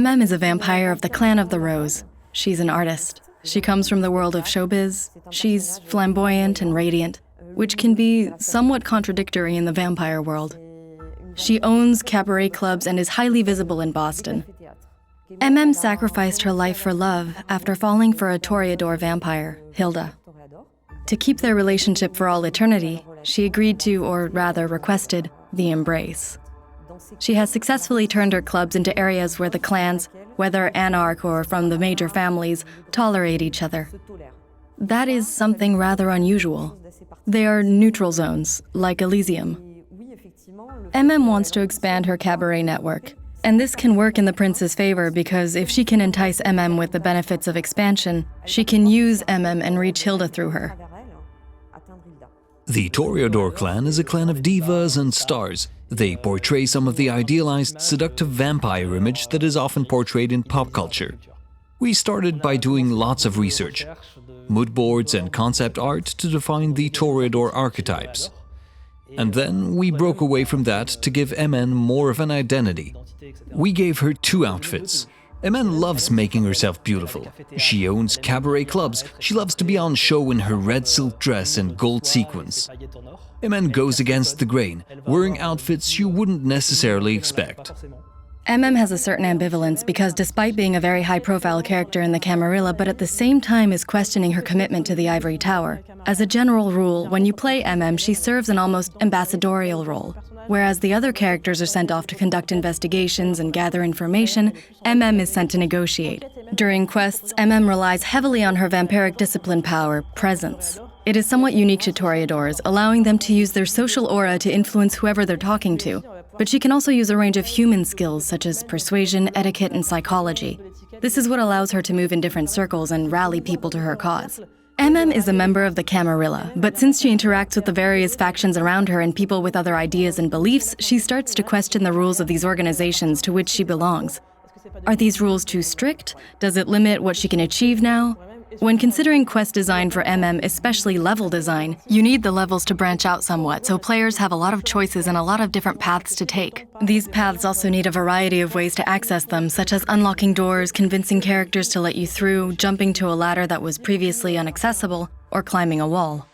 Emem is a vampire of the Clan of the Rose. She's an artist. She comes from the world of showbiz. She's flamboyant and radiant, which can be somewhat contradictory in the vampire world. She owns cabaret clubs and is highly visible in Boston. Emem sacrificed her life for love after falling for a toreador vampire, Hilda. To keep their relationship for all eternity, she agreed to, or rather requested, the embrace. She has successfully turned her clubs into areas where the clans, whether anarch or from the major families, tolerate each other. That is something rather unusual. They are neutral zones, like Elysium. Emem wants to expand her cabaret network, and this can work in the prince's favor because if she can entice Emem with the benefits of expansion, she can use Emem and reach Hilda through her. The Toreador clan is a clan of divas and stars. They portray some of the idealized, seductive vampire image that is often portrayed in pop culture. We started by doing lots of research, mood boards and concept art to define the Toreador archetypes. And then we broke away from that to give Emem more of an identity. We gave her 2 outfits. Emem loves making herself beautiful. She owns cabaret clubs. She loves to be on show in her red silk dress and gold sequins. Emem goes against the grain, wearing outfits you wouldn't necessarily expect. Emem has a certain ambivalence because despite being a very high-profile character in the Camarilla, but at the same time is questioning her commitment to the Ivory Tower. As a general rule, when you play Emem, she serves an almost ambassadorial role. Whereas the other characters are sent off to conduct investigations and gather information, Emem is sent to negotiate. During quests, Emem relies heavily on her vampiric discipline power, presence. It is somewhat unique to Toreadors, allowing them to use their social aura to influence whoever they're talking to. But she can also use a range of human skills such as persuasion, etiquette, and psychology. This is what allows her to move in different circles and rally people to her cause. Emem is a member of the Camarilla, but since she interacts with the various factions around her and people with other ideas and beliefs, she starts to question the rules of these organizations to which she belongs. Are these rules too strict? Does it limit what she can achieve now? When considering quest design for Emem, especially level design, you need the levels to branch out somewhat, so players have a lot of choices and a lot of different paths to take. These paths also need a variety of ways to access them, such as unlocking doors, convincing characters to let you through, jumping to a ladder that was previously inaccessible, or climbing a wall.